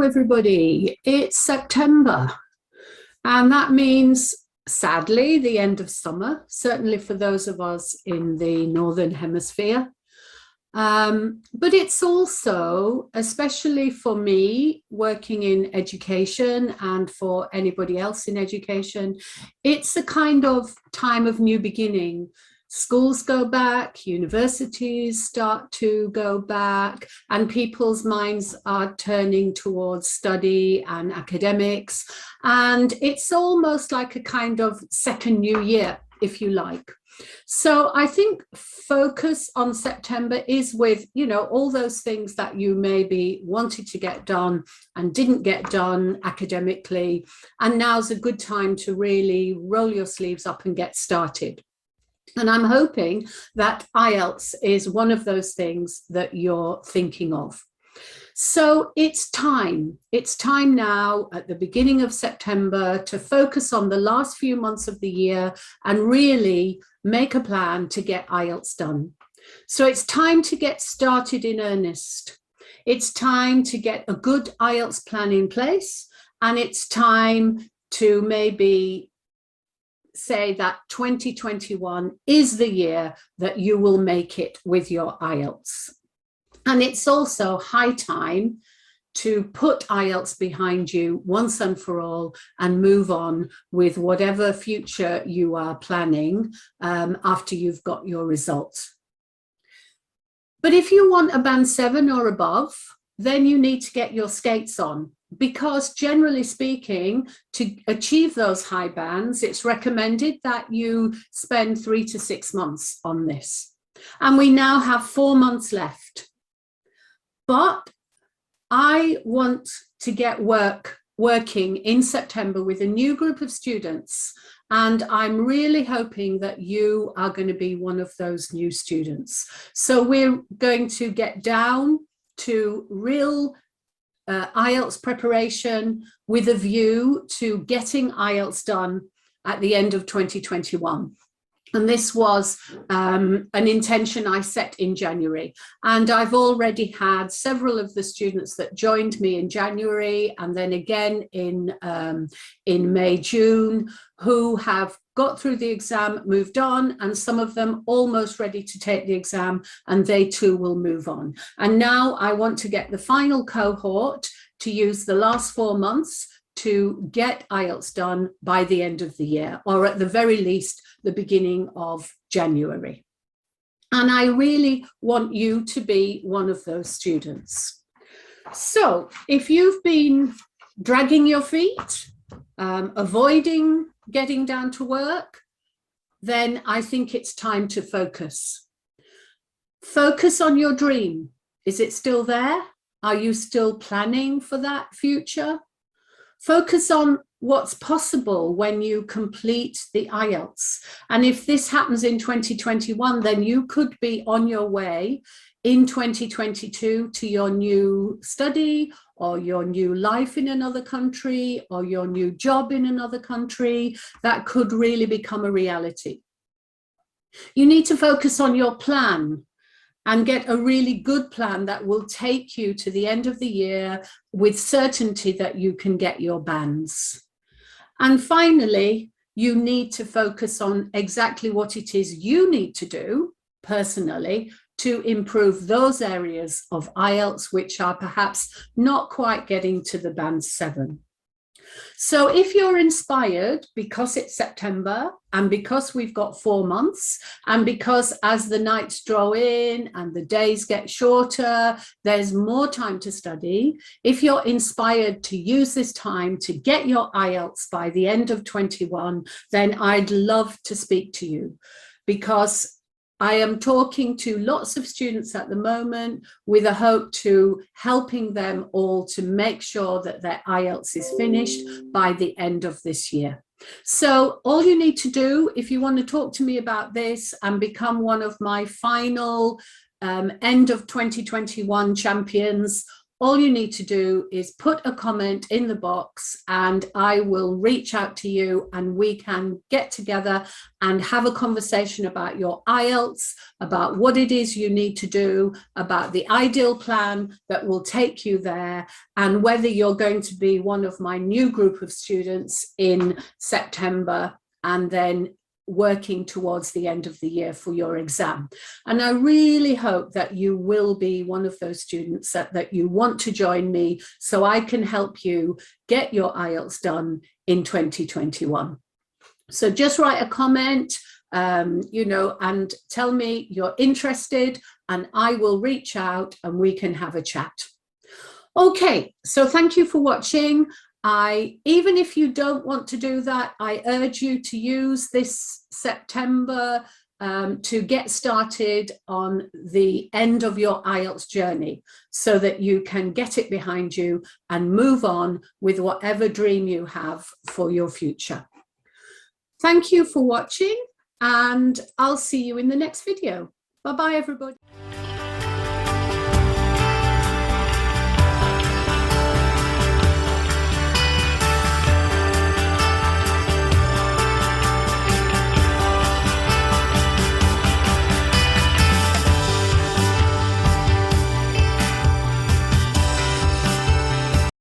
everybody. It's September, and that means, sadly, the end of summer, certainly for those of us in the Northern Hemisphere. But it's also, especially for me, working in education and for anybody else in education, it's a kind of time of new beginning. Schools go back, universities start to go back, and people's minds are turning towards study and academics. And it's almost like a kind of second new year, if you like. So I think focus on September is with, all those things that you maybe wanted to get done and didn't get done academically. And now's a good time to really roll your sleeves up and get started. And I'm hoping that IELTS is one of those things that you're thinking of. So it's time now at the beginning of September to focus on the last few months of the year and really make a plan to get IELTS done. So it's time to get started in earnest. It's time to get a good IELTS plan in place, and it's time to maybe say that 2021 is the year that you will make it with your IELTS. And it's also high time to put IELTS behind you once and for all and move on with whatever future you are planning after you've got your results. But if you want a band 7 or above, then you need to get your skates on, because generally speaking, to achieve those high bands, it's recommended that you spend 3 to 6 months on this. And we now have 4 months left. But I want to get working in September with a new group of students, and I'm really hoping that you are going to be one of those new students. So we're going to get down to real IELTS preparation with a view to getting IELTS done at the end of 2021. And this was an intention I set in January. And I've already had several of the students that joined me in January and then again in May, June, who have got through the exam, moved on, and some of them almost ready to take the exam, and they too will move on. And now I want to get the final cohort to use the last 4 months to get IELTS done by the end of the year, or at the very least, the beginning of January. And I really want you to be one of those students. So if you've been dragging your feet, avoiding getting down to work, then I think it's time to focus. Focus on your dream. Is it still there? Are you still planning for that future? Focus on what's possible when you complete the IELTS. And if this happens in 2021, then you could be on your way in 2022 to your new study or your new life in another country or your new job in another country. That could really become a reality. You need to focus on your plan and get a really good plan that will take you to the end of the year with certainty that you can get your bands. And finally, you need to focus on exactly what it is you need to do personally to improve those areas of IELTS which are perhaps not quite getting to the band 7. So if you're inspired because it's September and because we've got 4 months and because as the nights draw in and the days get shorter, there's more time to study. If you're inspired to use this time to get your IELTS by the end of 21, then I'd love to speak to you, because I am talking to lots of students at the moment with a hope to helping them all to make sure that their IELTS is finished by the end of this year. So all you need to do, if you want to talk to me about this and become one of my final end of 2021 champions, all you need to do is put a comment in the box and I will reach out to you and we can get together and have a conversation about your IELTS, about what it is you need to do, about the ideal plan that will take you there, and whether you're going to be one of my new group of students in September and then working towards the end of the year for your exam. And I really hope that you will be one of those students that you want to join me so I can help you get your IELTS done in 2021. So just write a comment, and tell me you're interested and I will reach out and we can have a chat. Okay, so thank you for watching. Even if you don't want to do that, I urge you to use this September to get started on the end of your IELTS journey so that you can get it behind you and move on with whatever dream you have for your future. Thank you for watching and I'll see you in the next video. Bye-bye, everybody.